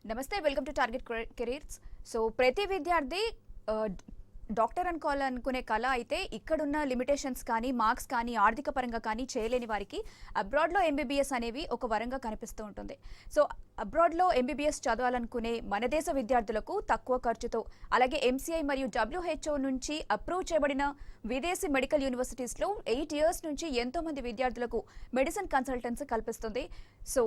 నమస్తే, welcome to target careers. So ప్రతి విద్యార్థి డాక్టర్ అనుకోవాలనుకునే కళ అయితే ఇక్కడున్న లిమిటేషన్స్ కానీ మార్క్స్ కానీ ఆర్థిక పరంగా కానీ చేయలేని వారికి అబ్రాడ్లో ఎంబీబీఎస్ అనేవి ఒక వరంగా కనిపిస్తూ ఉంటుంది. సో అబ్రాడ్లో ఎంబీబీఎస్ చదవాలనుకునే మన దేశ విద్యార్థులకు తక్కువ ఖర్చుతో అలాగే ఎంసీఐ మరియు WHO నుంచి అప్రూవ్ చేయబడిన విదేశీ మెడికల్ యూనివర్సిటీస్లో 8 years నుంచి ఎంతోమంది విద్యార్థులకు మెడిసిన్ కన్సల్టెన్సీ కల్పిస్తుంది. సో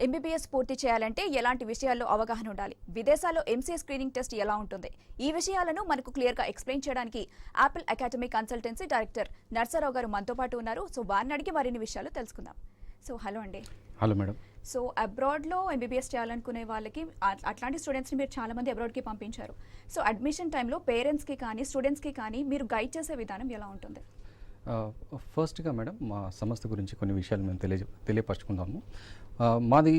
ఎంబీబీఎస్ పూర్తి చేయాలంటే ఎలాంటి విషయాల్లో అవగాహన ఉండాలి, విదేశాల్లో ఎంసీఏ స్క్రీనింగ్ టెస్ట్ ఎలా ఉంటుంది, ఈ విషయాలను మనకు క్లియర్గా ఎక్స్ప్లెయిన్ చేయడానికి Apple academy consultancy director Narsarao గారు మనతో పాటు ఉన్నారు. సో వారిని అడిగి మరిన్ని విషయాలు తెలుసుకుందాం. సో హలో అండి. Hello madam. సో అబ్రాడ్లో ఎంబీబీఎస్ చేయాలనుకునే వాళ్ళకి అట్లాంటి స్టూడెంట్స్ని మీరు చాలామంది అబ్రాడ్కి పంపించారు. సో అడ్మిషన్ టైంలో పేరెంట్స్కి కానీ స్టూడెంట్స్కి కానీ మీరు గైడ్ చేసే విధానం ఎలా ఉంటుంది? ఫస్ట్గా మేడం, మా సంస్థ గురించి కొన్ని విషయాలు మేము తెలియపరచుకుందాము. మాది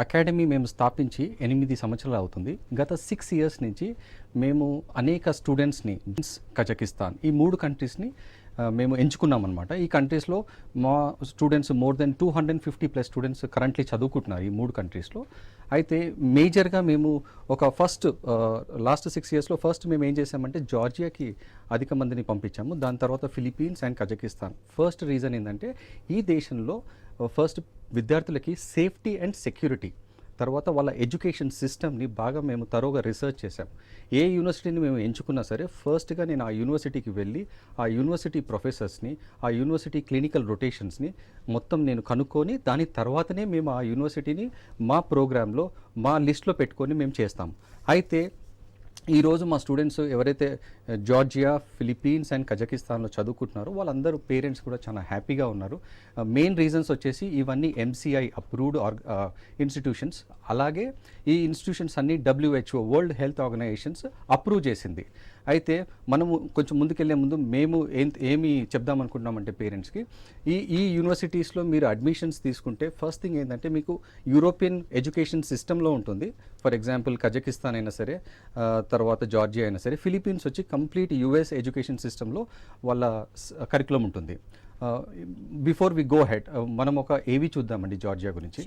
అకాడమీ మేము స్థాపించి 8 సంవత్సరాలు అవుతుంది. గత 6 years నుంచి మేము అనేక స్టూడెంట్స్ని కజకిస్తాన్ ఈ 3 కంట్రీస్ని మేము ఎంచుకున్నామన్నమాట. ఈ కంట్రీస్లో మా students more than 250+ students currently చదువుకుంటున్నారు ఈ 3 కంట్రీస్లో. అయితే మేజర్గా మేము ఒక లాస్ట్ 6 yearsలో ఫస్ట్ మేము ఏం చేసామంటే జార్జియాకి అధిక మందిని పంపించాము. దాని తర్వాత Philippines and Kazakhstan. First reason ఏంటంటే ఈ దేశంలో ఫస్ట్ విద్యార్థులకి సేఫ్టీ అండ్ సెక్యూరిటీ, తర్వాత వాళ్ళ ఎడ్యుకేషన్ సిస్టమ్ని బాగా మేము తరోగా రీసెర్చ్ చేశాం. ఏ యూనివర్సిటీని మేము ఎంచుకున్నా సరే ఫస్ట్గా నేను ఆ యూనివర్సిటీకి వెళ్ళి ఆ యూనివర్సిటీ ప్రొఫెసర్స్ని, ఆ యూనివర్సిటీ క్లినికల్ రొటేషన్స్ని మొత్తం నేను కనుక్కొని దాని తర్వాతనే మేము ఆ యూనివర్సిటీని మా ప్రోగ్రాంలో మా లిస్ట్లో పెట్టుకొని మేము చేస్తాం. అయితే ఈరోజు మా స్టూడెంట్స్ ఎవరైతే జార్జియా, ఫిలిప్పీన్స్ అండ్ కజకిస్తాన్లో చదువుకుంటున్నారో వాళ్ళందరూ పేరెంట్స్ కూడా చాలా హ్యాపీగా ఉన్నారు. మెయిన్ రీజన్స్ వచ్చేసి ఇవన్నీ ఎంసీఐ అప్రూవ్డ్ ఇన్స్టిట్యూషన్స్. అలాగే ఈ ఇన్స్టిట్యూషన్స్ అన్నీ WHO world health organisations approve చేసింది. అయితే మనము కొంచెం ముందుకెళ్లే ముందు మేము ఏమి చెప్దామనుకుంటున్నామంటే పేరెంట్స్కి, ఈ యూనివర్సిటీస్లో మీరు అడ్మిషన్స్ తీసుకుంటే ఫస్ట్ థింగ్ ఏంటంటే మీకు యూరోపియన్ ఎడ్యుకేషన్ సిస్టంలో ఉంటుంది. ఫర్ ఎగ్జాంపుల్ కజకిస్తాన్ అయినా సరే, తర్వాత జార్జియా అయినా సరే, ఫిలిప్పీన్స్ వచ్చి కంప్లీట్ US ఎడ్యుకేషన్ సిస్టంలో వాళ్ళ కరికులం ఉంటుంది. బిఫోర్ వి గో హెడ్ మనం ఒక ఏవి చూద్దామండి జార్జియా గురించి.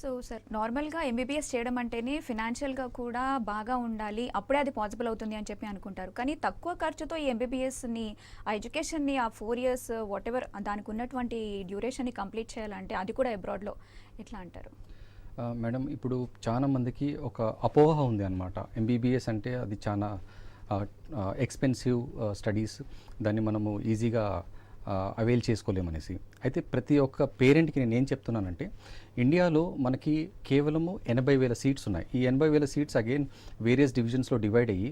సో సార్, నార్మల్గా ఎంబీబీఎస్ చేయడం అంటేనే ఫినాన్షియల్గా కూడా బాగా ఉండాలి, అప్పుడే అది పాసిబుల్ అవుతుంది అని చెప్పి అనుకుంటారు. కానీ తక్కువ ఖర్చుతో ఈ ఎంబీబీఎస్ని, ఆ ఎడ్యుకేషన్ని, ఆ 4 years వాట్ ఎవర్ దానికి ఉన్నటువంటి డ్యూరేషన్ని కంప్లీట్ చేయాలంటే అది కూడా అబ్రాడ్లో ఎట్లా అంటారు? మేడం, ఇప్పుడు చాలా మందికి ఒక అపోహ ఉంది అన్నమాట. ఎంబీబీఎస్ అంటే అది చాలా ఎక్స్పెన్సివ్ స్టడీస్, దాన్ని మనము ఈజీగా అవైల్ చేసుకోలేమనేసి. అయితే ప్రతి ఒక్క పేరెంట్కి నేను ఏం చెప్తున్నానంటే, ఇండియాలో మనకి కేవలము 80,000 సీట్స్ ఉన్నాయి. ఈ 80,000 సీట్స్ అగైన్ వేరియస్ డివిజన్స్లో డివైడ్ అయ్యి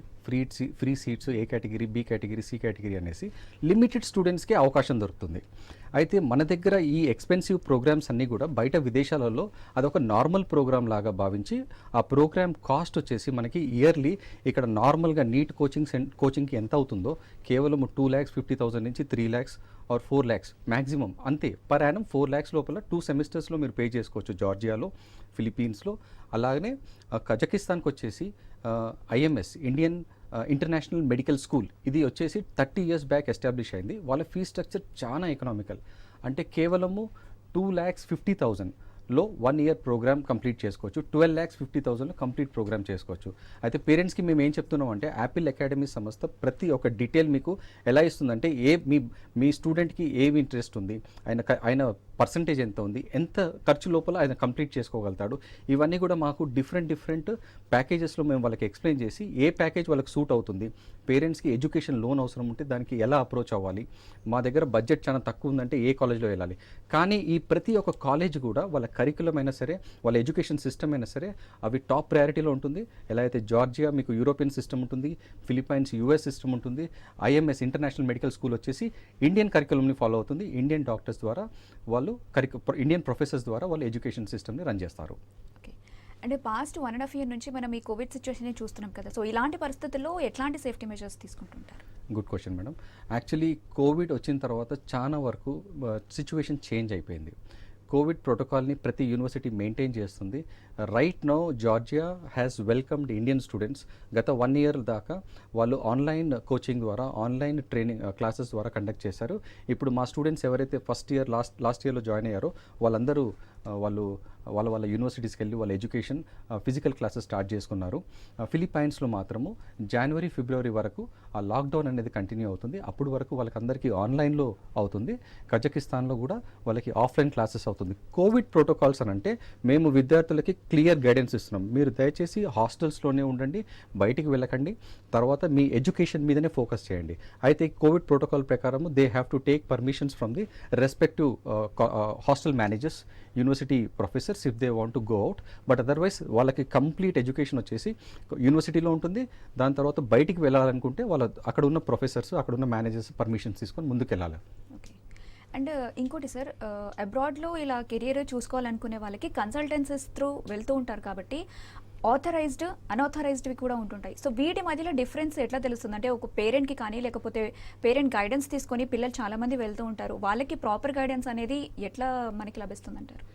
free seats A category, B category, C category అనేసి లిమిటెడ్ స్టూడెంట్స్కే అవకాశం దొరుకుతుంది. అయితే మన దగ్గర ఈ ఎక్స్పెన్సివ్ ప్రోగ్రామ్స్ అన్నీ కూడా బయట విదేశాలలో అదొక నార్మల్ ప్రోగ్రామ్ లాగా భావించి ఆ ప్రోగ్రామ్ కాస్ట్ వచ్చేసి మనకి ఇయర్లీ ఇక్కడ నార్మల్గా నీట్ కోచింగ్కి ఎంత అవుతుందో కేవలం 2,50,000 నుంచి 3 lakhs ఆర్ 4 lakhs మ్యాక్సిమం అంతే. పర్ యానం 4 lakhs లోపల 2 సెమిస్టర్స్లో మీరు పే చేసుకోవచ్చు జార్జియాలో, ఫిలిప్పీన్స్లో. అలాగనే కజకిస్తాన్కి వచ్చేసి IMS Indian international medical school, ఇది వచ్చేసి 30 years బ్యాక్ ఎస్టాబ్లిష్ అయింది. వాళ్ళ ఫీ స్ట్రక్చర్ చాలా ఎకనామికల్, అంటే కేవలము 2,50,000లో 1 year ప్రోగ్రామ్ కంప్లీట్ చేసుకోవచ్చు. 12,50,000లో కంప్లీట్ ప్రోగ్రామ్ చేసుకోవచ్చు. అయితే పేరెంట్స్కి మేము ఏం చెప్తున్నాం అంటే యాపిల్ అకాడమీ సంస్థ ప్రతి ఒక్క డీటెయిల్ మీకు ఎలా ఇస్తుందంటే మీ స్టూడెంట్కి ఏమి ఇంట్రెస్ట్ ఉంది, ఆయన పర్సంటేజ్ ఎంత ఉంది, ఎంత ఖర్చు లోపల ఆయన కంప్లీట్ చేసుకోగలుగుతాడు, ఇవన్నీ కూడా మాకు డిఫరెంట్ ప్యాకేజెస్లో మేము వాళ్ళకి ఎక్స్ప్లెయిన్ చేసి ఏ ప్యాకేజ్ వాళ్ళకి సూట్ అవుతుంది, పేరెంట్స్కి ఎడ్యుకేషన్ లోన్ అవసరం ఉంటే దానికి ఎలా అప్రోచ్ అవ్వాలి, మా దగ్గర బడ్జెట్ చాలా తక్కువ ఉందంటే ఏ కాలేజ్లో వెళ్ళాలి. కానీ ఈ ప్రతి ఒక్క కాలేజ్ కూడా వాళ్ళ కరికులం అయినా సరే, వాళ్ళ ఎడ్యుకేషన్ సిస్టమ్ అయినా సరే అవి టాప్ ప్రయారిటీలో ఉంటుంది. ఎలా అయితే జార్జియా మీకు యూరోపియన్ సిస్టమ్ ఉంటుంది, ఫిలిప్పైన్స్ యూఎస్ సిస్టమ్ ఉంటుంది, ఐఎంఎస్ ఇంటర్నేషనల్ మెడికల్ స్కూల్ వచ్చేసి ఇండియన్ కరికులంని ఫాలో అవుతుంది. ఇండియన్ డాక్టర్స్ ద్వారా వాళ్ళు ఇండియన్ ప్రొఫెసర్స్ ద్వారా వాళ్ళు ఎడ్యుకేషన్ సిస్టమ్ని రన్ చేస్తారు. ఓకే. అంటే పాస్ట్ 1.5 year నుంచి మనం ఈ కోవిడ్ సిచ్యువేషన్ చూస్తున్నాం కదా, సో ఇలాంటి పరిస్థితుల్లో ఎట్లాంటి సేఫ్టీ మెజర్స్ తీసుకుంటుంటారు? Good question madam. Actually Covid వచ్చిన తర్వాత చాలా వరకు సిచ్యువేషన్ చేంజ్ అయిపోయింది. కోవిడ్ ప్రోటోకాల్ని ప్రతి యూనివర్సిటీ మెయింటైన్ చేస్తుంది. Right now Georgia has welcomed Indian students. గత 1 year దాకా వాళ్ళు ఆన్లైన్ కోచింగ్ ద్వారా, ఆన్లైన్ ట్రైనింగ్ క్లాసెస్ ద్వారా కండక్ట్ చేశారు. ఇప్పుడు మా స్టూడెంట్స్ ఎవరైతే ఫస్ట్ ఇయర్ లాస్ట్ ఇయర్లో జాయిన్ అయ్యారో వాళ్ళందరూ వాళ్ళ యూనివర్సిటీస్కి వెళ్ళి వాళ్ళ ఎడ్యుకేషన్ ఫిజికల్ క్లాసెస్ స్టార్ట్ చేసుకున్నారు. ఫిలిప్పైన్స్లో మాత్రము జనవరి ఫిబ్రవరి వరకు ఆ లాక్డౌన్ అనేది కంటిన్యూ అవుతుంది. అప్పుడు వరకు వాళ్ళకందరికీ ఆన్లైన్లో అవుతుంది. కజకిస్తాన్లో కూడా వాళ్ళకి ఆఫ్లైన్ క్లాసెస్ అవుతుంది. కోవిడ్ ప్రోటోకాల్స్ అని అంటే మేము విద్యార్థులకి క్లియర్ గైడెన్స్ ఇస్తున్నాం. మీరు దయచేసి హాస్టల్స్లోనే ఉండండి, బయటికి వెళ్ళకండి, తర్వాత మీ ఎడ్యుకేషన్ మీదనే ఫోకస్ చేయండి. అయితే కోవిడ్ ప్రోటోకాల్ ప్రకారం they have to take permissions from the respective hostel managers, university professors if they want to go out. But otherwise వాళ్ళకి కంప్లీట్ ఎడ్యుకేషన్ వచ్చేసి యూనివర్సిటీలో ఉంటుంది. దాని తర్వాత బయటికి వెళ్ళాలనుకుంటే వాళ్ళ అక్కడ ఉన్న ప్రొఫెసర్స్, అక్కడ ఉన్న మేనేజర్స్ పర్మిషన్స్ తీసుకొని ముందుకు వెళ్ళాలి. ఓకే. అండ్ ఇంకోటి సార్, అబ్రాడ్లో ఇలా కెరియర్ చూసుకోవాలనుకునే వాళ్ళకి కన్సల్టెన్సీస్ త్రూ వెళ్తూ ఉంటారు కాబట్టి ఆథరైజ్డ్, అన్ఆథరైజ్డ్వి కూడా ఉంటుంటాయి. సో వీటి మధ్యలో డిఫరెన్స్ ఎట్లా తెలుస్తుంది? అంటే ఒక పేరెంట్కి కానీ లేకపోతే పేరెంట్ గైడెన్స్ తీసుకొని పిల్లలు చాలామంది వెళ్తూ ఉంటారు, వాళ్ళకి ప్రాపర్ గైడెన్స్ అనేది ఎట్లా మనకి లభిస్తుంది అంటారు?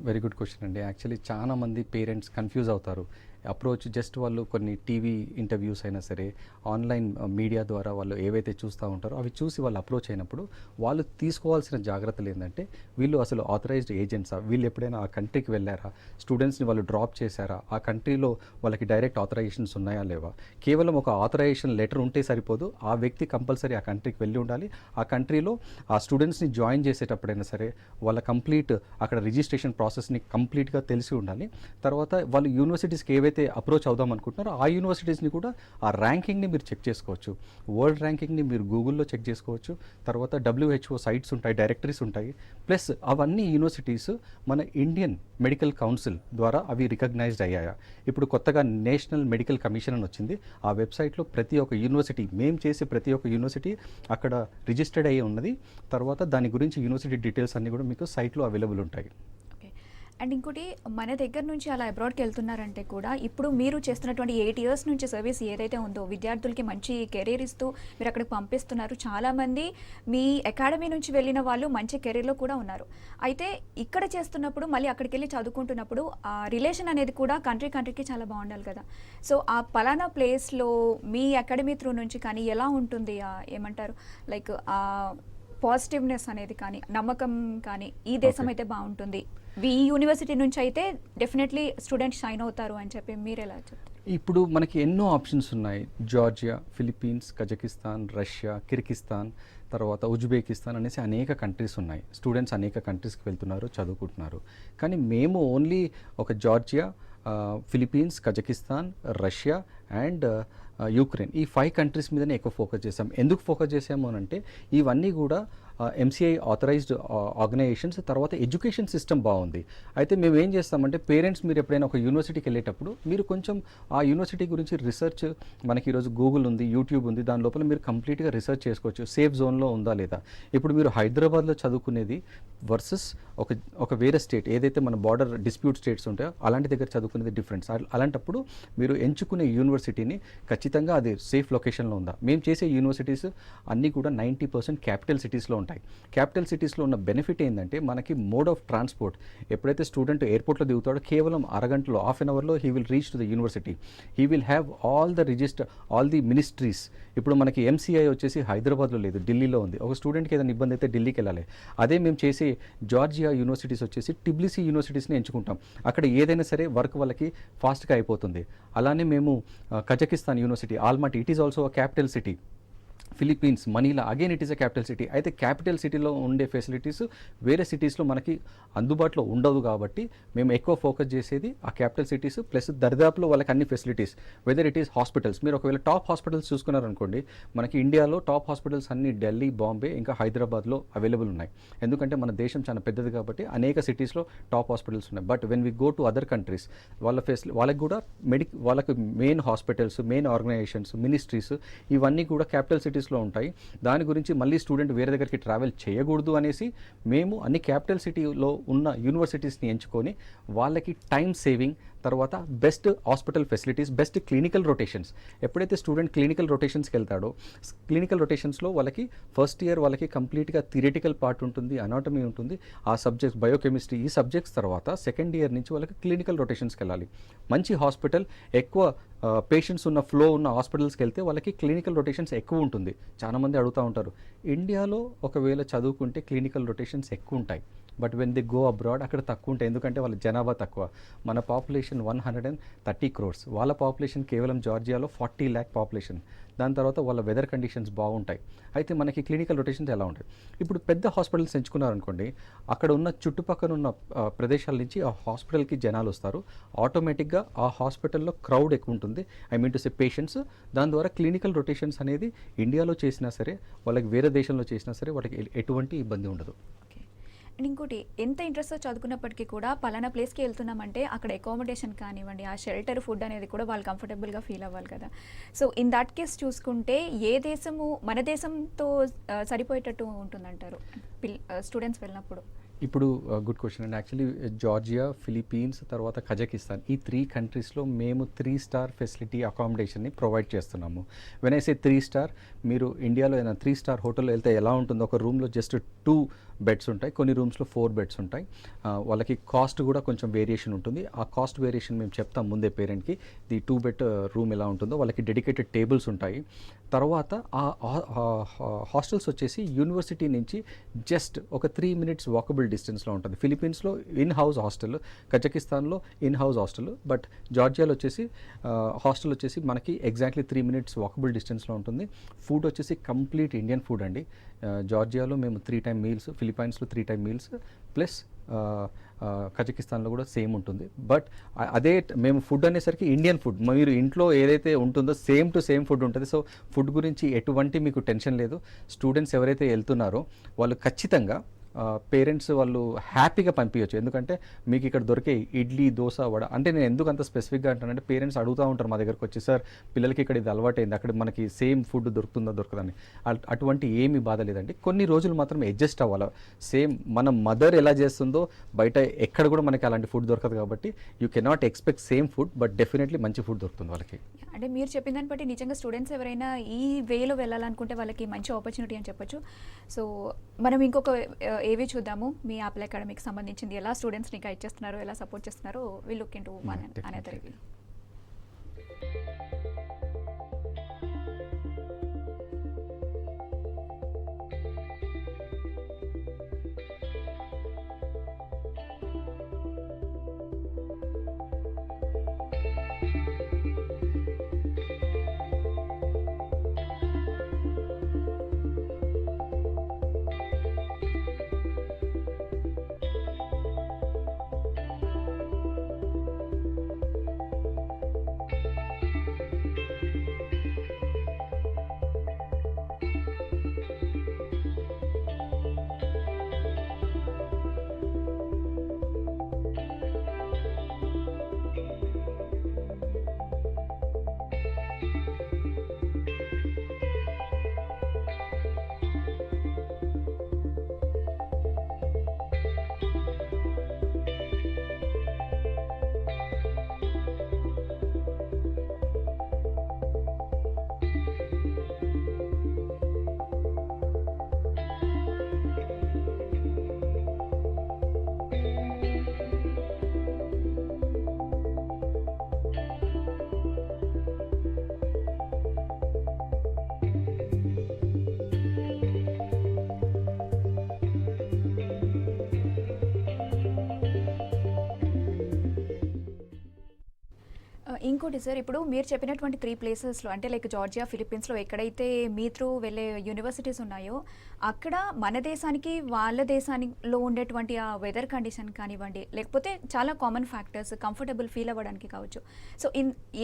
వెరీ గుడ్ క్వశ్చన్ అండి. యాక్చువల్లీ చాలా మంది పేరెంట్స్ కన్ఫ్యూజ్ అవుతారు. అప్రోచ్ జస్ట్ వాళ్ళు కొన్ని టీవీ ఇంటర్వ్యూస్ అయినా సరే, ఆన్లైన్ మీడియా ద్వారా వాళ్ళు ఏవైతే చూస్తూ ఉంటారో అవి చూసి వాళ్ళు అప్రోచ్ అయినప్పుడు వాళ్ళు తీసుకోవాల్సిన జాగ్రత్తలు ఏంటంటే, వీళ్ళు అసలు ఆథరైజ్డ్ ఏజెంట్సా, వీళ్ళు ఎప్పుడైనా ఆ కంట్రీకి వెళ్ళారా, స్టూడెంట్స్ని వాళ్ళు డ్రాప్ చేశారా, ఆ కంట్రీలో వాళ్ళకి డైరెక్ట్ ఆథరైజేషన్స్ ఉన్నాయా లేవా. కేవలం ఒక ఆథరైజేషన్ లెటర్ ఉంటే సరిపోదు, ఆ వ్యక్తి కంపల్సరీ ఆ కంట్రీకి వెళ్ళి ఉండాలి. ఆ కంట్రీలో ఆ స్టూడెంట్స్ని జాయిన్ చేసేటప్పుడైనా సరే వాళ్ళ కంప్లీట్ అక్కడ రిజిస్ట్రేషన్ ప్రాసెస్ని కంప్లీట్గా తెలిసి ఉండాలి. తర్వాత వాళ్ళు యూనివర్సిటీస్కి ఏవైతే అప్రోచ్ అవుదాం అనుకుంటున్నారో ఆ యూనివర్సిటీస్ని కూడా ఆ ర్యాంకింగ్ని మీరు చెక్ చేసుకోవచ్చు. వరల్డ్ ర్యాంకింగ్ని మీరు గూగుల్లో చెక్ చేసుకోవచ్చు. తర్వాత WHO సైట్స్ ఉంటాయి, డైరెక్టరీస్ ఉంటాయి. ప్లస్ అవన్నీ యూనివర్సిటీస్ మన ఇండియన్ మెడికల్ కౌన్సిల్ ద్వారా అవి రికగ్నైజ్డ్ అయ్యాయా. ఇప్పుడు కొత్తగా నేషనల్ మెడికల్ కమిషన్ అని వచ్చింది. ఆ వెబ్సైట్లో ప్రతి ఒక్క యూనివర్సిటీ, మేము చేసే ప్రతి ఒక్క యూనివర్సిటీ అక్కడ రిజిస్టర్డ్ అయ్యి ఉన్నది. తర్వాత దాని గురించి యూనివర్సిటీ డీటెయిల్స్ అన్నీ కూడా మీకు సైట్లో అవైలబుల్ ఉంటాయి. అండ్ ఇంకోటి, మన దగ్గర నుంచి అలా అబ్రాడ్కి వెళ్తున్నారంటే కూడా ఇప్పుడు మీరు చేస్తున్నటువంటి 8 years నుంచి సర్వీస్ ఏదైతే ఉందో విద్యార్థులకి మంచి కెరీర్ ఇస్తూ మీరు అక్కడికి పంపిస్తున్నారు. చాలామంది మీ అకాడమీ నుంచి వెళ్ళిన వాళ్ళు మంచి కెరీర్లో కూడా ఉన్నారు. అయితే ఇక్కడ చేస్తున్నప్పుడు మళ్ళీ అక్కడికి వెళ్ళి చదువుకుంటున్నప్పుడు ఆ రిలేషన్ అనేది కూడా కంట్రీకి చాలా బాగుండాలి కదా. సో ఆ పలానా ప్లేస్లో మీ అకాడమీ త్రూ నుంచి కానీ ఎలా ఉంటుంది, ఏమంటారు, లైక్ ఆ పాజిటివ్నెస్ అనేది కానీ, నమ్మకం కానీ, ఈ దేశం అయితే బాగుంటుంది, ఈ యూనివర్సిటీ నుంచి అయితే డెఫినెట్లీ స్టూడెంట్స్ షైన్ అవుతారు అని చెప్పి మీరు ఎలా చెప్తారు? ఇప్పుడు మనకి ఎన్నో ఆప్షన్స్ ఉన్నాయి. Georgia, Philippines, Kazakhstan, Russia, Kyrgyzstan, తర్వాత ఉజ్బెకిస్తాన్ అనేసి అనేక కంట్రీస్ ఉన్నాయి. స్టూడెంట్స్ అనేక కంట్రీస్కి వెళ్తున్నారు, చదువుకుంటున్నారు. కానీ మేము ఓన్లీ ఒక Georgia, Philippines, Kazakhstan, Russia and Ukraine. ఈ 5 కంట్రీస్ మీదనే ఎక్కువ ఫోకస్ చేసాం. ఎందుకు ఫోకస్ చేసాము అని అంటే ఇవన్నీ కూడా ఎంసీఐ ఆథరైజ్డ్ ఆర్గనైజేషన్స్. తర్వాత ఎడ్యుకేషన్ సిస్టమ్ బాగుంది. అయితే మేము ఏం చేస్తామంటే పేరెంట్స్ మీరు ఎప్పుడైనా ఒక యూనివర్సిటీకి వెళ్ళేటప్పుడు మీరు కొంచెం ఆ యూనివర్సిటీ గురించి రీసెర్చ్, మనకి ఈరోజు గూగుల్ ఉంది, యూట్యూబ్ ఉంది, దాని లోపల మీరు కంప్లీట్గా రీసెర్చ్ చేసుకోవచ్చు. సేఫ్ జోన్లో ఉందా లేదా. ఇప్పుడు మీరు హైదరాబాద్లో చదువుకునేది వర్సెస్ ఒక వేరే స్టేట్ ఏదైతే మన బార్డర్ డిస్ప్యూట్ స్టేట్స్ ఉంటాయో అలాంటి దగ్గర చదువుకునేది డిఫరెన్స్. అలాంటప్పుడు మీరు ఎంచుకునే యూనివర్సిటీని ఖచ్చితంగా అది సేఫ్ లొకేషన్లో ఉందా. మేము చేసే యూనివర్సిటీస్ అన్నీ కూడా 90% క్యాపిటల్ సిటీస్లో ఉంటాయి. క్యాపిటల్ సిటీస్లో ఉన్న బెనిఫిట్ ఏంటంటే మనకి మోడ్ ఆఫ్ ట్రాన్స్పోర్ట్, ఎప్పుడైతే స్టూడెంట్ ఎయిర్పోర్ట్లో దిగుతాడో కేవలం అరగంటలో, హాఫ్ అన్ అవర్లో he will reach to the university. He will have all the ministries. ఇప్పుడు మనకి ఎంసీఐ వచ్చేసి హైదరాబాద్లో లేదు, ఢిల్లీలో ఉంది. ఒక స్టూడెంట్కి ఏదైనా ఇబ్బంది అయితే ఢిల్లీకి వెళ్ళాలి. అదే మేము చేసే జార్జియా యూనివర్సిటీస్ వచ్చేసి టిబ్లిసీ యూనివర్సిటీస్ని ఎంచుకుంటాం. అక్కడ ఏదైనా సరే వర్క్ వాళ్ళకి ఫాస్ట్గా అయిపోతుంది. అలానే మేము Kazakhstan university Almaty, it is also a capital city. Philippines, Manila, again it is a capital city. అయితే క్యాపిటల్ సిటీలో ఉండే ఫెసిలిటీస్ వేరే సిటీస్లో మనకి అందుబాటులో ఉండవు కాబట్టి మేము ఎక్కువ ఫోకస్ చేసేది ఆ క్యాపిటల్ సిటీస్ ప్లస్ దరిదాపులో వాళ్ళకి అన్ని facilities. Weather it is hospitals, మీరు ఒకవేళ టాప్ హాస్పిటల్స్ చూసుకున్నారనుకోండి, మనకి ఇండియాలో టాప్ హాస్పిటల్స్ అన్ని ఢిల్లీ, బాంబే ఇంకా హైదరాబాద్లో అవైలబుల్ ఉన్నాయి. ఎందుకంటే మన దేశం చాలా పెద్దది కాబట్టి అనేక సిటీస్లో టాప్ హాస్పిటల్స్ ఉన్నాయి. But when we go to other countries వాళ్ళకి కూడా వాళ్ళకి main hospitals, main organisations, ministries ఇవన్నీ కూడా క్యాపిటల్ సిటీస్లో ఉంటాయి. దాని గురించి మళ్ళీ స్టూడెంట్ వేరే దగ్గరికి ట్రావెల్ చేయకూడదు అనేసి మేము అన్ని క్యాపిటల్ సిటీలో ఉన్న యూనివర్సిటీస్ని ఎంచుకొని వాళ్ళకి టైం సేవింగ్, తర్వాత best hospital facilities, best clinical rotations. ఎప్పుడైతే స్టూడెంట్ క్లినికల్ రొటేషన్స్కి వెళ్తాడో, క్లినికల్ రొటేషన్స్లో వాళ్ళకి ఫస్ట్ ఇయర్ వాళ్ళకి కంప్లీట్గా థియరిటికల్ పార్ట్ ఉంటుంది, అనాటమీ ఉంటుంది, ఆ సబ్జెక్ట్స్ బయోకెమిస్ట్రీ ఈ సబ్జెక్ట్స్. తర్వాత సెకండ్ ఇయర్ నుంచి వాళ్ళకి క్లినికల్ రొటేషన్స్కి వెళ్ళాలి. మంచి హాస్పిటల్, ఎక్కువ పేషెంట్స్ ఉన్న ఫ్లో ఉన్న హాస్పిటల్స్కి వెళ్తే వాళ్ళకి క్లినికల్ రొటేషన్స్ ఎక్కువ ఉంటుంది. చాలామంది అడుగుతూ ఉంటారు, ఇండియాలో ఒకవేళ చదువుకుంటే క్లినికల్ రొటేషన్స్ ఎక్కువ ఉంటాయి, but when they go abroad అక్కడ తక్కువ ఉంటాయి. ఎందుకంటే వాళ్ళ జనాభా తక్కువ. మన పాపులేషన్ 130 crores, వాళ్ళ పాపులేషన్ కేవలం జార్జియాలో 40 lakh పాపులేషన్. దాని తర్వాత వాళ్ళ వెదర్ కండిషన్స్ బాగుంటాయి. అయితే మనకి క్లినికల్ రొటేషన్స్ ఎలా ఉంటాయి. ఇప్పుడు పెద్ద హాస్పిటల్స్ ఎంచుకున్నారనుకోండి, అక్కడ ఉన్న చుట్టుపక్కల ఉన్న ప్రదేశాల నుంచి ఆ హాస్పిటల్కి జనాలు వస్తారు. ఆటోమేటిక్గా ఆ హాస్పిటల్లో క్రౌడ్ ఎక్కువ ఉంటుంది, I mean to say patients. దాని ద్వారా క్లినికల్ రొటేషన్స్ అనేది ఇండియాలో చేసినా సరే, వాళ్ళకి వేరే దేశంలో చేసినా సరే వాళ్ళకి ఎటువంటి ఇబ్బంది ఉండదు. అండ్ ఇంకోటి, ఎంత ఇంట్రెస్ట్తో చదువుకున్నప్పటికీ కూడా పలానా ప్లేస్కి వెళ్తున్నామంటే అక్కడ అకామిడేషన్ కానివ్వండి, ఆ షెల్టర్, ఫుడ్ అనేది కూడా వాళ్ళు కంఫర్టబుల్గా ఫీల్ అవ్వాలి కదా. సో ఇన్ దట్ కేస్ చూసుకుంటే ఏ దేశము మన దేశంతో సరిపోయేటట్టు ఉంటుందంటారు స్టూడెంట్స్ వెళ్ళినప్పుడు? ఇప్పుడు గుడ్ క్వశ్చన్ అండి. యాక్చువల్లీ జార్జియా, ఫిలిప్పీన్స్, తర్వాత కజకిస్తాన్, ఈ 3 కంట్రీస్లో మేము 3 స్టార్ ఫెసిలిటీ అకామిడేషన్ని ప్రొవైడ్ చేస్తున్నాము. వెన్ ఐ సే 3 స్టార్, మీరు ఇండియాలో ఏదైనా 3 స్టార్ హోటల్లో వెళ్తే ఎలా ఉంటుందో, ఒక రూమ్లో జస్ట్ 2 బెడ్స్ ఉంటాయి, కొన్ని రూమ్స్లో 4 బెడ్స్ ఉంటాయి. వాళ్ళకి కాస్ట్ కూడా కొంచెం వేరియేషన్ ఉంటుంది. ఆ కాస్ట్ వేరియేషన్ మేము చెప్తాం ముందే పేరెంట్కి. ది 2 బెడ్ రూమ్ ఎలా ఉంటుందో, వాళ్ళకి డెడికేటెడ్ టేబుల్స్ ఉంటాయి. తర్వాత ఆ హాస్టల్స్ వచ్చేసి యూనివర్సిటీ నుంచి జస్ట్ ఒక 3 minutes వాకబుల్ డిస్టెన్స్లో ఉంటుంది. ఫిలిప్పీన్స్లో ఇన్ హౌస్ హాస్టల్, కజకిస్తాన్లో ఇన్ హౌస్ హాస్టల్, బట్ జార్జియాలో వచ్చేసి హాస్టల్ వచ్చేసి మనకి ఎగ్జాక్ట్లీ 3 minutes వాకబుల్ డిస్టెన్స్లో ఉంటుంది. ఫుడ్ వచ్చేసి కంప్లీట్ ఇండియన్ ఫుడ్ అండి. జార్జియాలో మేము 3 time మీల్స్, ఫిలిప్పైన్స్లో 3 time మీల్స్ ప్లస్ కజకిస్తాన్లో కూడా సేమ్ ఉంటుంది. బట్ అదే మేము ఫుడ్ అనేసరికి ఇండియన్ ఫుడ్, మీరు ఇంట్లో ఏదైతే ఉంటుందో సేమ్ టు సేమ్ ఫుడ్ ఉంటుంది. సో ఫుడ్ గురించి ఎటువంటి మీకు టెన్షన్ లేదు. స్టూడెంట్స్ ఎవరైతే వెళ్తున్నారో వాళ్ళు ఖచ్చితంగా పేరెంట్స్ వాళ్ళు హ్యాపీగా పంపించవచ్చు. ఎందుకంటే మీకు ఇక్కడ దొరికే ఇడ్లీ, దోశ, వడ, అంటే నేను ఎందుకు అంత స్పెసిఫిక్గా అంటానంటే పేరెంట్స్ అడుగుతూ ఉంటారు మా దగ్గరకు వచ్చి, సార్ పిల్లలకి ఇక్కడ ఇది అలవాటైంది, అక్కడ మనకి సేమ్ ఫుడ్ దొరుకుతుందా దొరకదని. అటువంటి ఏమీ బాధ లేదండి. కొన్ని రోజులు మాత్రం అడ్జస్ట్ అవ్వాలి. సేమ్ మన మదర్ ఎలా చేస్తుందో బయట ఎక్కడ కూడా మనకి అలాంటి ఫుడ్ దొరకదు కాబట్టి you cannot expect same food, but definitely మంచి ఫుడ్ దొరుకుతుంది వాళ్ళకి. అంటే మీరు చెప్పిన దాన్ని బట్టి నిజంగా స్టూడెంట్స్ ఎవరైనా ఈ వేలో వెళ్ళాలనుకుంటే వాళ్ళకి మంచి ఆపర్చునిటీ అని చెప్పొచ్చు. సో మనం ఇంకొక ఏవి చూద్దాము. మీ యాపిల్ అకాడమీకి సంబంధించింది ఎలా స్టూడెంట్స్ని గైడ్ చేస్తున్నారో, ఎలా సపోర్ట్ చేస్తున్నారో, will look into one another review. ఇంకోటి సార్, ఇప్పుడు మీరు చెప్పినటువంటి 3 ప్లేసెస్‌లో అంటే లైక్ జార్జియా, ఫిలిప్పీన్స్‌లో ఎక్కడైతే మీ త్రూ వెళ్ళే యూనివర్సిటీస్ ఉన్నాయో, అక్కడ మన దేశానికి, వాళ్ళ దేశానిలో ఉండేటువంటి ఆ వెదర్ కండిషన్ కానివ్వండి, లేకపోతే చాలా కామన్ ఫ్యాక్టర్స్ కంఫర్టబుల్ ఫీల్ అవ్వడానికి కావచ్చు. సో,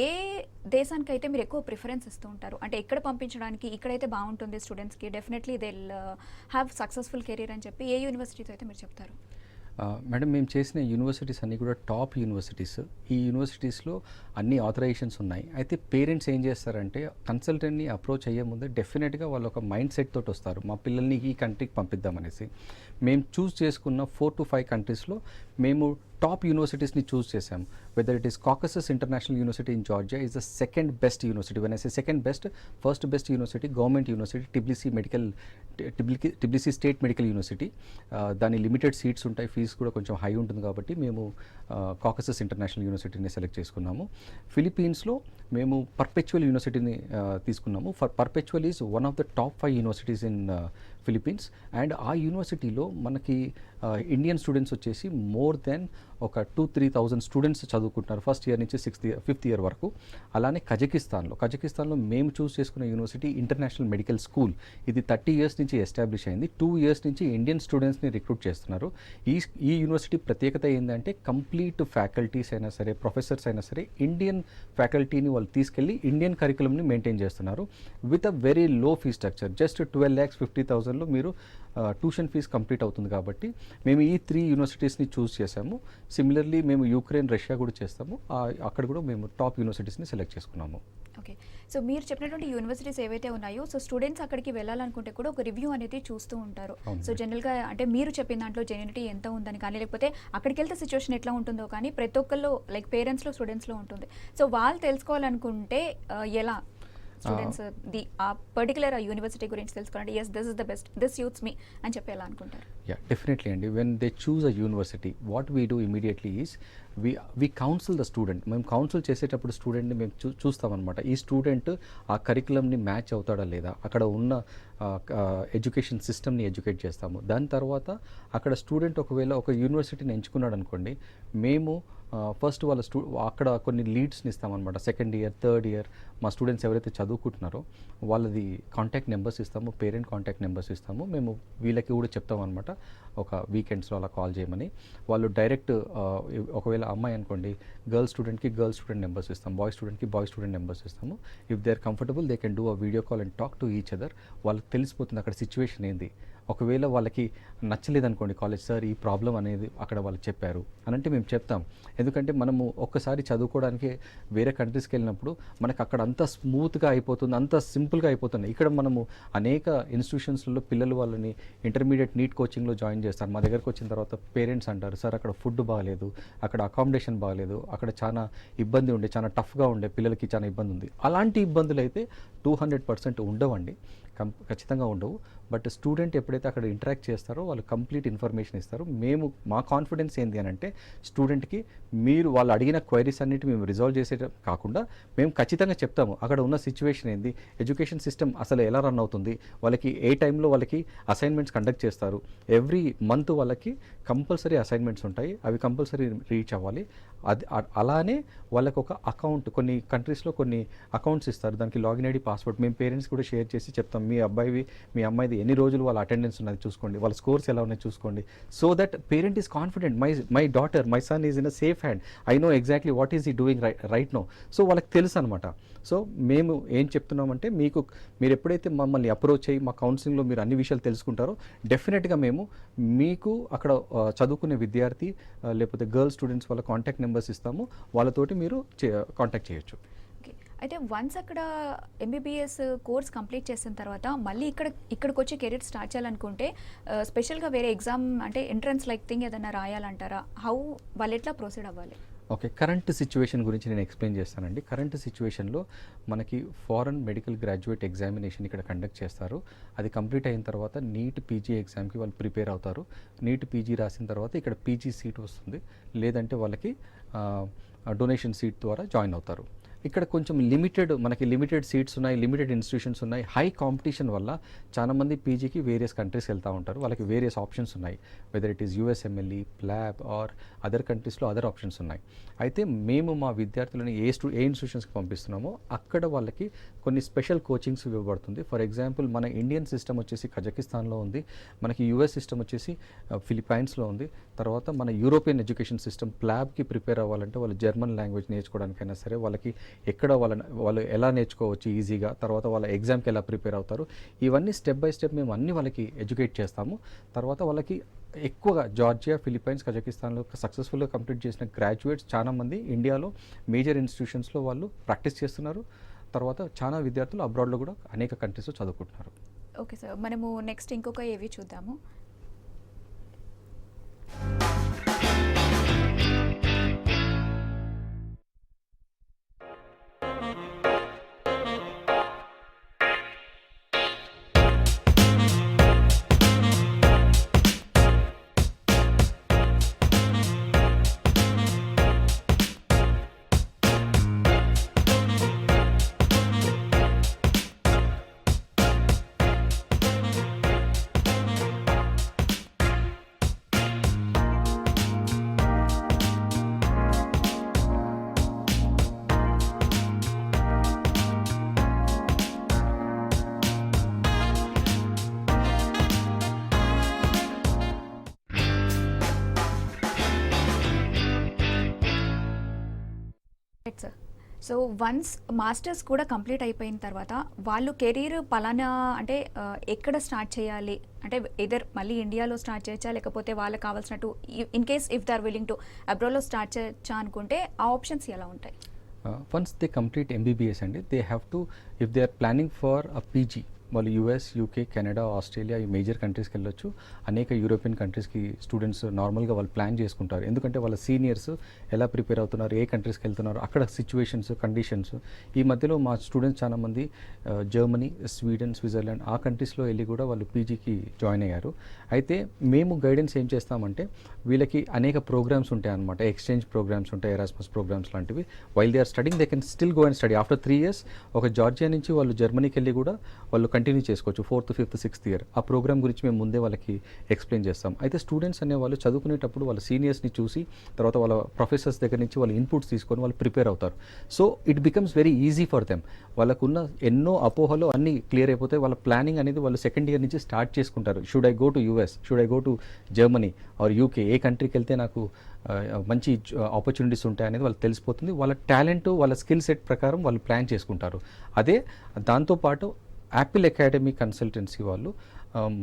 ఏ దేశానికైతే మీరు ఎక్కువ ప్రిఫరెన్స్ ఇస్తూ ఉంటారు? అంటే ఎక్కడ పంపించడానికి, ఇక్కడైతే బావుంటుంది స్టూడెంట్స్‌కి definitely they will have successful career అని చెప్పి ఏ యూనివర్సిటీతో అయితే మీరు చెప్తారు? మేడం మేము చేసిన యూనివర్సిటీస్ అన్నీ కూడా టాప్ యూనివర్సిటీస్. ఈ యూనివర్సిటీస్లో అన్ని ఆథరైజేషన్స్ ఉన్నాయి. అయితే పేరెంట్స్ ఏం చేస్తారంటే కన్సల్టెంట్ని అప్రోచ్ అయ్యే ముందే డెఫినెట్గా వాళ్ళు ఒక మైండ్ సెట్ తోటి వస్తారు, మా పిల్లల్ని ఈ కంట్రీకి పంపిద్దామనేసి. మేము చూస్ చేసుకున్న 4 to 5 కంట్రీస్లో మేము టాప్ యూనివర్సిటీస్ని చూస్ చేసాం. Weather it is Caucasus international university in Georgia is the second best university. When I say second best, first best university government university టిబ్లిసీ state medical university. దాని లిమిటెడ్ సీట్స్ ఉంటాయి, ఫీజు కూడా కొంచెం high ఉంటుంది కాబట్టి మేము Caucasus international యూనివర్సిటీని select చేసుకున్నాము. ఫిలిప్పీన్స్లో మేము పర్పెచువల్ యూనివర్సిటీని తీసుకున్నాము. Perpetual is one of the top 5 universities in Philippines. And ఆ యూనివర్సిటీలో మనకి ఇండియన్ స్టూడెంట్స్ వచ్చేసి మోర్ దెన్ ఒక 2-3,000 స్టూడెంట్స్ చదువుకుంటున్నారు ఫస్ట్ ఇయర్ నుంచి 5th ఇయర్ వరకు. అలానే కజకిస్తాన్లో మేము చూస్ చేసుకున్న యూనివర్సిటీ ఇంటర్నేషనల్ మెడికల్ స్కూల్. ఇది 30 years నుంచి ఎస్టాబ్లిష్ అయింది. 2 years నుంచి ఇండియన్ స్టూడెంట్స్ని రిక్రూట్ చేస్తున్నారు. ఈ యూనివర్సిటీ ప్రత్యేకత ఏంటంటే కంప్లీట్ ఫ్యాకల్టీస్ అయినా సరే, ప్రొఫెసర్స్ అయినా సరే ఇండియన్ ఫ్యాకల్టీని వాళ్ళు తీసుకెళ్ళి ఇండియన్ కరికులంని మెయింటైన్ చేస్తున్నారు with a very low fee structure. Just 12,50,000లో మీరు ట్యూషన్ ఫీజ్ కంప్లీట్ అవుతుంది. కాబట్టి మేము ఈ 3 యూనివర్సిటీస్ని చూస్ చేసాము. సిమిలర్లీ మేము యుక్రెయిన్, రష్యా కూడా చేస్తాము. అక్కడ కూడా మేము టాప్ యూనివర్సిటీస్ని సెలెక్ట్ చేసుకున్నాము. ఓకే. సో, మీరు చెప్పినటువంటి యూనివర్సిటీస్ ఏవైతే ఉన్నాయో, సో స్టూడెంట్స్ అక్కడికి వెళ్ళాలనుకుంటే కూడా ఒక రివ్యూ అనేది చూస్తూ ఉంటారు. సో, జనరల్‌గా అంటే మీరు చెప్పిన దాంట్లో జెన్యూనిటీ ఎంత ఉందని కానీ, లేకపోతే అక్కడికి వెళ్తే సిచ్యువేషన్ ఎట్లా ఉంటుందో కానీ ప్రతి ఒక్కళ్ళు లైక్ పేరెంట్స్‌లో, స్టూడెంట్స్‌లో ఉంటుంది. సో, వాళ్ళు తెలుసుకోవాలనుకుంటే ఎలా స్టూడెంట్స్ ఆ పర్టికులర్ యూనివర్సిటీ గురించి తెలుసుకోవాలంటే yes this is the best, this suits me అని చెప్పి ఎలా అనుకుంటారు? యా, డెఫినెట్లీ అండి. When they choose a university what we do immediately is we counsel the student. మేము కౌన్సిల్ చేసేటప్పుడు స్టూడెంట్ని మేము చూస్తామన్నమాట. ఈ స్టూడెంట్ ఆ కరికులంని మ్యాచ్ అవుతాడా లేదా, అక్కడ ఉన్న ఎడ్యుకేషన్ సిస్టమ్ని ఎడ్యుకేట్ చేస్తాము. దాని తర్వాత అక్కడ స్టూడెంట్ ఒకవేళ ఒక యూనివర్సిటీని ఎంచుకున్నాడు అనుకోండి, మేము ఫస్ట్ వాళ్ళ అక్కడ కొన్ని లీడ్స్ని ఇస్తామన్నమాట. 2nd year, 3rd year మా స్టూడెంట్స్ ఎవరైతే చదువుకుంటున్నారో వాళ్ళది కాంటాక్ట్ నెంబర్స్ ఇస్తాము, పేరెంట్ కాంటాక్ట్ నెంబర్స్ ఇస్తాము. మేము వీళ్ళకి కూడా చెప్తామన్నమాట ఒక వీకెండ్స్లో అలా కాల్ చేయమని. వాళ్ళు డైరెక్ట్ ఒకవేళ అమ్మాయి అనుకోండి, గర్ల్ స్టూడెంట్కి గర్ల్ స్టూడెంట్ నెంబర్స్ ఇస్తాం, బాయ్ స్టూడెంట్కి బాయ్ స్టూడెంట్ నెంబర్స్ ఇస్తాము. If they are comfortable they can do a video call and talk to each other. వాళ్ళకి తెలిసిపోతుంది అక్కడ సిచ్యువేషన్ ఏంది. ఒకవేళ వాళ్ళకి నచ్చలేదనుకోండి కాలేజ్, సార్ ఈ ప్రాబ్లం అనేది అక్కడ వాళ్ళు చెప్పారు అని అంటే మేము చెప్తాం. ఎందుకంటే మనము ఒక్కసారి చదువుకోవడానికి వేరే కంట్రీస్కి వెళ్ళినప్పుడు మనకు అక్కడ అంత స్మూత్గా అయిపోతుంది, అంత సింపుల్గా అయిపోతుంది. ఇక్కడ మనము అనేక ఇన్స్టిట్యూషన్స్లలో పిల్లలు వాళ్ళని ఇంటర్మీడియట్ నీట్ కోచింగ్లో జాయిన్ చేస్తారు. మా దగ్గరకు వచ్చిన తర్వాత పేరెంట్స్ అంటారు, సార్ అక్కడ ఫుడ్ బాగాలేదు, అక్కడ అకామిడేషన్ బాగాలేదు, అక్కడ చాలా ఇబ్బంది ఉండే, చాలా టఫ్గా ఉండే, పిల్లలకి చాలా ఇబ్బంది ఉంది. అలాంటి ఇబ్బందులు అయితే 200% ఉండవండి, ఖచ్చితంగా ఉండవు. బట్ స్టూడెంట్ ఎప్పుడైతే అక్కడ ఇంటరాక్ట్ చేస్తారో వాళ్ళు కంప్లీట్ ఇన్ఫర్మేషన్ ఇస్తారు. మేము మా కాన్ఫిడెన్స్ ఏంటి అని అంటే స్టూడెంట్కి మీరు వాళ్ళు అడిగిన క్వైరీస్ అన్నిటి మేము రిజాల్వ్ చేసే కాకుండా మేము ఖచ్చితంగా చెప్తాము అక్కడ ఉన్న సిచ్యువేషన్ ఏంది, ఎడ్యుకేషన్ సిస్టమ్ అసలు ఎలా రన్ అవుతుంది, వాళ్ళకి ఏ టైంలో వాళ్ళకి అసైన్మెంట్స్ కండక్ట్ చేస్తారు. ఎవ్రీ మంత్ వాళ్ళకి కంపల్సరీ అసైన్మెంట్స్ ఉంటాయి, అవి కంపల్సరీ రీచ్ అవ్వాలి. అది అలానే వాళ్ళకి ఒక అకౌంట్, కొన్ని కంట్రీస్లో కొన్ని అకౌంట్స్ ఇస్తారు, దానికి లాగిన్ ఐడి, పాస్వర్డ్ మేము పేరెంట్స్ కూడా షేర్ చేసి చెప్తాం. మీ అమ్మాయిది ఎన్ని రోజులు వాళ్ళ అటెండెన్స్ ఉన్నది చూసుకోండి, వాళ్ళ స్కోర్స్ ఎలా ఉన్నాయి చూసుకోండి. So that parent is confident, my daughter, my son is in a safe hand, I know exactly what is ఈ డూయింగ్ రైట్ నో. సో వాళ్ళకి తెలుసు అనమాట. సో మేము ఏం చెప్తున్నామంటే మీరు ఎప్పుడైతే మమ్మల్ని అప్రోచ్ అయ్యి మా కౌన్సిలింగ్లో మీరు అన్ని విషయాలు తెలుసుకుంటారో డెఫినెట్గా మేము మీకు అక్కడ చదువుకునే విద్యార్థి లేకపోతే గర్ల్ స్టూడెంట్స్ వాళ్ళ కాంటాక్ట్ నెంబర్స్ ఇస్తాము, వాళ్ళతోటి మీరు కాంటాక్ట్ చేయొచ్చు. అయితే వన్స్ అక్కడ ఎంబీబీఎస్ కోర్స్ కంప్లీట్ చేసిన తర్వాత మళ్ళీ ఇక్కడికి వచ్చి కెరీర్ స్టార్ట్ చేయాలనుకుంటే స్పెషల్గా వేరే ఎగ్జామ్ అంటే ఎంట్రన్స్ లైక్ థింగ్ ఏదైనా రాయాలంటారా? వాళ్ళు ఎట్లా ప్రొసీడ్ అవ్వాలి? ఓకే, కరెంట్ సిచ్యువేషన్ గురించి నేను ఎక్స్ప్లెయిన్ చేస్తానండి. కరెంట్ సిచ్యువేషన్లో మనకి ఫారెన్ మెడికల్ గ్రాడ్యుయేట్ ఎగ్జామినేషన్ ఇక్కడ కండక్ట్ చేస్తారు. అది కంప్లీట్ అయిన తర్వాత నీట్ పీజీ ఎగ్జామ్కి వాళ్ళు ప్రిపేర్ అవుతారు. నీట్ పీజీ రాసిన తర్వాత ఇక్కడ పీజీ సీట్ వస్తుంది, లేదంటే వాళ్ళకి డొనేషన్ సీట్ ద్వారా జాయిన్ అవుతారు. ఇక్కడ కొంచెం మనకి లిమిటెడ్ సీట్స్ ఉన్నాయి, లిమిటెడ్ ఇన్స్టిట్యూషన్స్ ఉన్నాయి. హై కాంపిటీషన్ వల్ల చాలామంది పీజీకి వేరియస్ కంట్రీస్కి వెళ్తూ ఉంటారు. వాళ్ళకి వేరియస్ ఆప్షన్స్ ఉన్నాయి, whether it is USMLE, PLAB or other కంట్రీస్లో అదర్ ఆప్షన్స్ ఉన్నాయి. అయితే మేము మా విద్యార్థులని ఏ ఇన్స్టిట్యూషన్స్కి పంపిస్తున్నామో అక్కడ వాళ్ళకి కొన్ని స్పెషల్ కోచింగ్స్ ఇవ్వబడుతుంది. ఫర్ ఎగ్జాంపుల్ మన ఇండియన్ సిస్టమ్ వచ్చేసి కజకిస్తాన్లో ఉంది, మనకి యూఎస్ సిస్టమ్ వచ్చేసి ఫిలిప్పైన్స్లో ఉంది. తర్వాత మన యూరోపియన్ ఎడ్యుకేషన్ సిస్టమ్ ప్లాబ్కి ప్రిపేర్ అవ్వాలంటే వాళ్ళు జర్మన్ లాంగ్వేజ్ నేర్చుకోవడానికైనా సరే వాళ్ళకి ఎక్కడ వాళ్ళు ఎలా నేర్చుకోవచ్చు ఈజీగా, తర్వాత వాళ్ళ ఎగ్జామ్కి ఎలా ప్రిపేర్ అవుతారు, ఇవన్నీ స్టెప్ బై స్టెప్ మేము అన్నీ వాళ్ళకి ఎడ్యుకేట్ చేస్తాము. తర్వాత వాళ్ళకి ఎక్కువగా జార్జియా, ఫిలిప్పైన్స్, కజకిస్తాన్లో సక్సెస్ఫుల్గా కంప్లీట్ చేసిన గ్రాడ్యుయేట్స్ చాలామంది ఇండియాలో మేజర్ ఇన్స్టిట్యూషన్స్లో వాళ్ళు ప్రాక్టీస్ చేస్తున్నారు. తర్వాత చాలా విద్యార్థులు అబ్రాడ్లో కూడా అనేక కంట్రీస్లో చదువుకుంటున్నారు. ఓకే సార్, మనము నెక్స్ట్ ఇంకొక ఏవి చూద్దాము. Right sir. So once masters కూడా కంప్లీట్ అయిపోయిన తర్వాత వాళ్ళు కెరీర్ పలానా అంటే ఎక్కడ స్టార్ట్ చేయాలి అంటే ఎదర్ మళ్ళీ ఇండియాలో స్టార్ట్ చేయొచ్చా, లేకపోతే వాళ్ళకి కావాల్సినట్టు in case if they are willing to అబ్రాడ్లో స్టార్ట్ చేయొచ్చా అనుకుంటే ఆ ఆప్షన్స్ ఎలా ఉంటాయి? వన్స్ దే కంప్లీట్ ఎంబీబీఎస్ అండి, they have to if they are planning for a PG వాళ్ళు యూఎస్, యూకే, కెనడా, ఆస్ట్రేలియా ఈ మేజర్ కంట్రీస్కి వెళ్ళొచ్చు. అనేక యూరోపియన్ కంట్రీస్కి స్టూడెంట్స్ నార్మల్గా వాళ్ళు ప్లాన్ చేసుకుంటారు. ఎందుకంటే వాళ్ళ సీనియర్స్ ఎలా ప్రిపేర్ అవుతున్నారు, ఏ కంట్రీస్కి వెళ్తున్నారు, అక్కడ సిచ్యువేషన్స్, కండిషన్స్. ఈ మధ్యలో మా స్టూడెంట్స్ చాలామంది జర్మనీ, స్వీడన్, స్విట్జర్లాండ్ ఆ కంట్రీస్లో వెళ్ళి కూడా వాళ్ళు పీజీకి జాయిన్ అయ్యారు. అయితే మేము గైడెన్స్ ఏం చేస్తామంటే వీళ్ళకి అనేక ప్రోగ్రామ్స్ ఉంటాయి అన్నమాట, ఎక్స్చేంజ్ ప్రోగ్రామ్స్ ఉంటాయి, ఎరాస్మస్ ప్రోగ్రామ్స్ లాంటివి. While they are studying they can still go and study. After 3 years ఒక జార్జియా నుంచి వాళ్ళు జర్మనీకి వెళ్ళి కూడా వాళ్ళు కంటిన్యూ చేసుకోవచ్చు 4th, 5th, 6th year. ఆ ప్రోగ్రామ్ గురించి మేము ముందే వాళ్ళకి ఎక్స్ప్లెయిన్ చేస్తాం. అయితే స్టూడెంట్స్ అనే వాళ్ళు చదువుకునేటప్పుడు వాళ్ళ సీనియర్స్ని చూసి తర్వాత వాళ్ళ ప్రొఫెసర్స్ దగ్గర నుంచి వాళ్ళు ఇన్పుట్స్ తీసుకొని వాళ్ళు ప్రిపేర్ అవుతారు. So it becomes very easy for them. వాళ్ళకున్న ఎన్నో అపోహలు అన్నీ క్లియర్ అయిపోతాయి. వాళ్ళ ప్లానింగ్ అనేది వాళ్ళు 2nd year నుంచి స్టార్ట్ చేసుకుంటారు. Should I go to US, should I go to Germany or UK, ఏ కంట్రీకి వెళ్తే నాకు మంచి ఆపర్చునిటీస్ ఉంటాయి అనేది వాళ్ళకి తెలిసిపోతుంది. వాళ్ళ టాలెంట్, వాళ్ళ స్కిల్ సెట్ ప్రకారం వాళ్ళు ప్లాన్ చేసుకుంటారు. అదే దాంతోపాటు యాపిల్ అకాడమీ కన్సల్టెన్సీ వాళ్ళు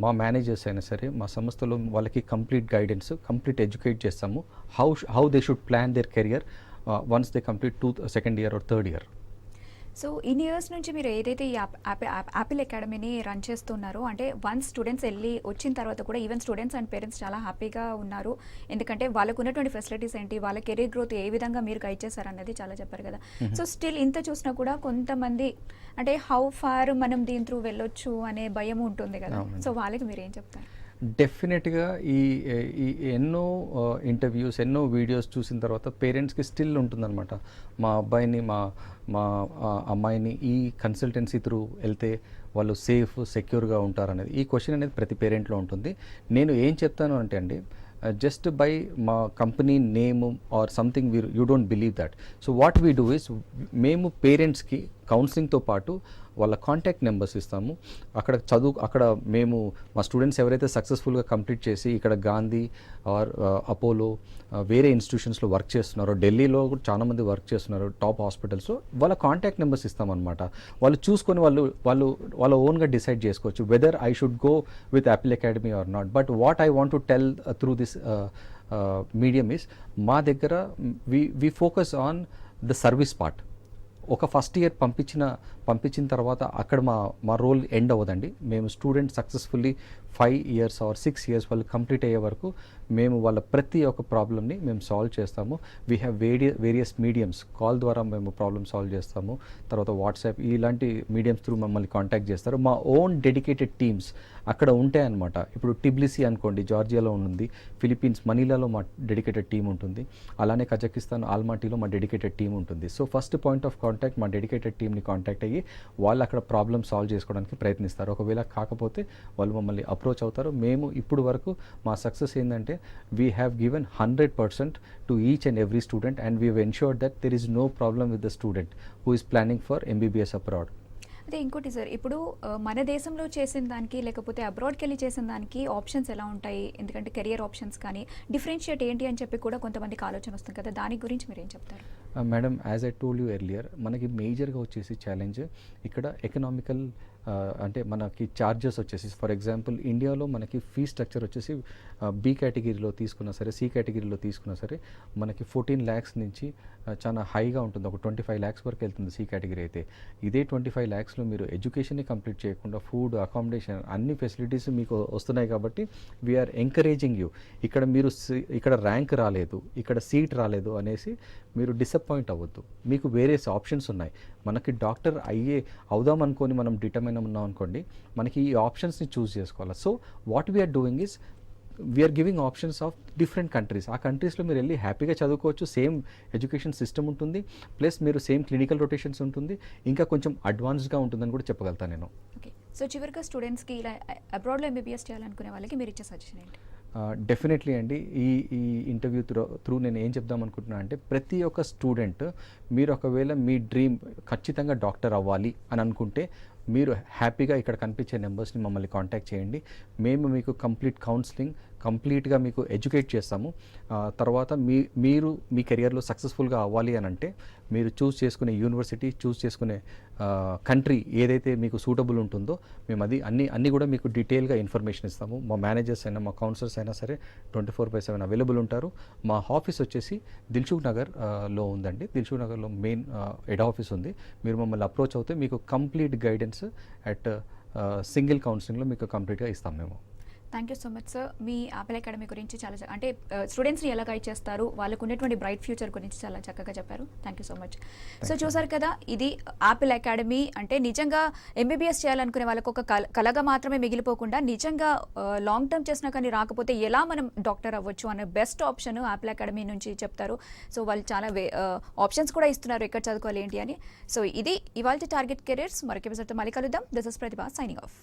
మా మేనేజర్స్ అయినా సరే మా సంస్థలో వాళ్ళకి కంప్లీట్ గైడెన్స్, కంప్లీట్ ఎడ్యుకేట్ చేస్తాము. How they should plan their career once they complete 2nd year or 3rd year. So ఇన్ని ఇయర్స్ నుంచి మీరు ఏదైతే ఈ యాపిల్ అకాడమీని రన్ చేస్తున్నారో అంటే వన్స్ స్టూడెంట్స్ వెళ్ళి వచ్చిన తర్వాత కూడా ఈవెన్ స్టూడెంట్స్ అండ్ పేరెంట్స్ చాలా హ్యాపీగా ఉన్నారు. ఎందుకంటే వాళ్ళకు ఉన్నటువంటి ఫెసిలిటీస్ ఏంటి, వాళ్ళ కెరీర్ గ్రోత్ ఏ విధంగా మీరు గైడ్ చేశారన్నది చాలా చెప్పారు కదా. సో స్టిల్ ఇంత చూసినా కూడా కొంతమంది అంటే హౌ ఫార్ మనం దీని త్రూ వెళ్ళొచ్చు అనే భయం ఉంటుంది కదా. సో వాళ్ళకి మీరు ఏం చెప్తారు? డెఫినెట్గా ఈ ఎన్నో ఇంటర్వ్యూస్, ఎన్నో వీడియోస్ చూసిన తర్వాత పేరెంట్స్కి స్టిల్ ఉంటుందన్నమాట, మా అబ్బాయిని మా అమ్మాయిని ఈ కన్సల్టెన్సీ త్రూ వెళ్తే వాళ్ళు సేఫ్, సెక్యూర్గా ఉంటారనేది ఈ క్వశ్చన్ అనేది ప్రతి పేరెంట్లో ఉంటుంది. నేను ఏం చెప్తాను అంటే అండి, జస్ట్ బై మా company name or something you don't believe that. So what we do is మేము పేరెంట్స్కి కౌన్సిలింగ్తో పాటు వాళ్ళ కాంటాక్ట్ నెంబర్స్ ఇస్తాము. అక్కడ మేము మా స్టూడెంట్స్ ఎవరైతే సక్సెస్ఫుల్గా కంప్లీట్ చేసి ఇక్కడ గాంధీ ఆర్ అపోలో వేరే ఇన్స్టిట్యూషన్స్లో వర్క్ చేస్తున్నారో, ఢిల్లీలో కూడా చాలామంది వర్క్ చేస్తున్నారు టాప్ హాస్పిటల్స్లో, వాళ్ళ కాంటాక్ట్ నెంబర్స్ ఇస్తామన్నమాట. వాళ్ళు చూసుకొని వాళ్ళ ఓన్గా డిసైడ్ చేసుకోవచ్చు whether I should go with Apple Academy or not. But what I want to tell through this medium is మా దగ్గర we focus on the service part. ఒక ఫస్ట్ ఇయర్ పంపించిన తర్వాత అక్కడ మా రోల్ ఎండ్ అవ్వదండి. మేము student successfully 5 years or 6 years వాళ్ళు కంప్లీట్ అయ్యే వరకు మేము వాళ్ళ ప్రతి ఒక్క ప్రాబ్లమ్ని మేము సాల్వ్ చేస్తాము. We have various mediums, call ద్వారా మేము ప్రాబ్లమ్ సాల్వ్ చేస్తాము. తర్వాత వాట్సాప్ ఇలాంటి మీడియమ్స్ త్రూ మమ్మల్ని కాంటాక్ట్ చేస్తారు. మా ఓన్ డెడికేటెడ్ టీమ్స్ అక్కడ ఉంటాయన్నమాట. ఇప్పుడు టిబ్లిసీ అనుకోండి, జార్జియాలో ఉంది. ఫిలిప్పీన్స్ మనీలాలో మా డెడికేటెడ్ టీం ఉంటుంది. అలానే కజకిస్తాన్ ఆల్మాటీలో మా డెడికేటెడ్ టీం ఉంటుంది. So first point of contact మా డెడికేటెడ్ టీమ్ని కాంటాక్ట్ అయ్యి వాళ్ళు అక్కడ ప్రాబ్లమ్ సాల్వ్ చేసుకోవడానికి ప్రయత్నిస్తారు. ఒకవేళ కాకపోతే వాళ్ళు మమ్మల్ని అప్రోచ్ అవుతారు. మేము ఇప్పుడు వరకు మా సక్సెస్ ఏంటంటే we have given 100% to each and every student and we have ensured that there is no problem with the student who is planning for MBBS abroad. అదే ఇంకోటి సార్, ఇప్పుడు మన దేశంలో చేసిన దానికి లేకపోతే అబ్రాడ్కి వెళ్ళి చేసిన దానికి ఆప్షన్స్ ఎలా ఉంటాయి? ఎందుకంటే కెరియర్ ఆప్షన్స్ కానీ డిఫరెన్షియేట్ ఏంటి అని చెప్పి కూడా కొంతమందికి ఆలోచన వస్తుంది కదా, దాని గురించి మీరు ఏం చెప్తారు? Madam, as I told you earlier, మనకి మేజర్గా వచ్చేసి ఛాలెంజ్ ఇక్కడ ఎకనామికల్, అంటే మనకి ఛార్జెస్ వచ్చేసి ఫర్ ఎగ్జాంపుల్ ఇండియాలో మనకి ఫీ స్ట్రక్చర్ వచ్చేసి బి కేటగిరీలో తీసుకున్నా సరే, సి కేటగిరీలో తీసుకున్నా సరే మనకి 14 lakhs నుంచి చాలా హైగా ఉంటుంది. ఒక 25 lakhs వరకు వెళ్తుంది సి కేటగిరీ అయితే. ఇదే 25 lakhsలో మీరు ఎడ్యుకేషన్ని కంప్లీట్ చేయకుండా ఫుడ్, అకామిడేషన్ అన్ని ఫెసిలిటీస్ మీకు వస్తున్నాయి కాబట్టి వీఆర్ ఎంకరేజింగ్ యూ. ఇక్కడ మీరు ఇక్కడ ర్యాంక్ రాలేదు, ఇక్కడ సీట్ రాలేదు అనేసి మీరు డిసప్పాయింట్ అవ్వద్దు. మీకు వేరే ఆప్షన్స్ ఉన్నాయి. మనకి డాక్టర్ అవుదాం అనుకొని మనం డిటర్మైన్ ఉన్నాం అనుకోండి, మనకి ఈ ఆప్షన్స్ని చూస్ చేసుకోవాలి. So what we are doing is we are giving options of different countries. ఆ కంట్రీస్లో మీరు వెళ్ళి హ్యాపీగా చదువుకోవచ్చు. సేమ్ ఎడ్యుకేషన్ సిస్టమ్ ఉంటుంది, ప్లస్ మీరు సేమ్ క్లినికల్ రొటేషన్స్ ఉంటుంది, ఇంకా కొంచెం అడ్వాన్స్డ్గా ఉంటుందని కూడా చెప్పగలుగుతాను నేను. ఓకే, సో చివరిగా స్టూడెంట్స్కి ఇలా అబ్రాడ్లో ఎంబీబీఎస్ చేయాలనుకునే వాళ్ళకి మీరు ఇచ్చే సజెషన్ ఏంటి? డెఫినెట్లీ అండి. ఈ ఇంటర్వ్యూ త్రూ నేను ఏం చెప్దాం అనుకుంటున్నా అంటే, ప్రతి ఒక్క స్టూడెంట్ మీరు ఒకవేళ మీ డ్రీమ్ ఖచ్చితంగా డాక్టర్ అవ్వాలి అని అనుకుంటే మీరు హ్యాపీగా ఇక్కడ కనిపించే నెంబర్స్ని మమ్మల్ని కాంటాక్ట్ చేయండి. మేము మీకు కంప్లీట్ కౌన్సిలింగ్, కంప్లీట్గా మీకు ఎడ్యుకేట్ చేస్తాము. తర్వాత మీరు మీ కెరియర్లో సక్సెస్ఫుల్గా అవ్వాలి అని అంటే మీరు చూస్ చేసుకునే యూనివర్సిటీ, చూస్ చేసుకునే కంట్రీ ఏదైతే మీకు సూటబుల్ ఉంటుందో మేము అన్నీ కూడా మీకు డీటెయిల్గా ఇన్ఫర్మేషన్ ఇస్తాము. మా మేనేజర్స్ అయినా మా కౌన్సిలర్స్ అయినా సరే 24/7 అవైలబుల్ ఉంటారు. మా ఆఫీస్ వచ్చేసి దిల్సుఖ్ నగర్లో ఉందండి. దిల్సుఖ్ నగర్లో మెయిన్ హెడ్ ఆఫీస్ ఉంది. మీరు మమ్మల్ని అప్రోచ్ అవుతే మీకు కంప్లీట్ గైడెన్స్ అట్ సింగిల్ కౌన్సిలింగ్లో మీకు కంప్లీట్గా ఇస్తాం మేము. Thank you so much sir. Me Apple academy గురించి చాలా అంటే స్టూడెంట్స్ని ఎలా గైడ్ చేస్తారు, వాళ్ళకు ఉన్నటువంటి బ్రైట్ ఫ్యూచర్ గురించి చాలా చక్కగా చెప్పారు. Thank you so much. So చూసారు కదా, ఇది యాపిల్ అకాడమీ. అంటే నిజంగా ఎంబీబీఎస్ చేయాలనుకునే వాళ్ళకు ఒక కలగా మాత్రమే మిగిలిపోకుండా నిజంగా లాంగ్ టర్మ్ చేసినా కానీ రాకపోతే ఎలా మనం డాక్టర్ అవ్వచ్చు అనే బెస్ట్ ఆప్షన్ యాపిల్ అకాడమీ నుంచి చెప్తారు. సో వాళ్ళు చాలా ఆప్షన్స్ కూడా ఇస్తున్నారు ఎక్కడ చదువుకోవాలి ఏంటి అని. సో ఇది ఇవాళ టార్గెట్ కెరీర్స్. మరొక ఎపిసోడ్తో మళ్ళీ కలుద్దాం. This is Pratibha signing off.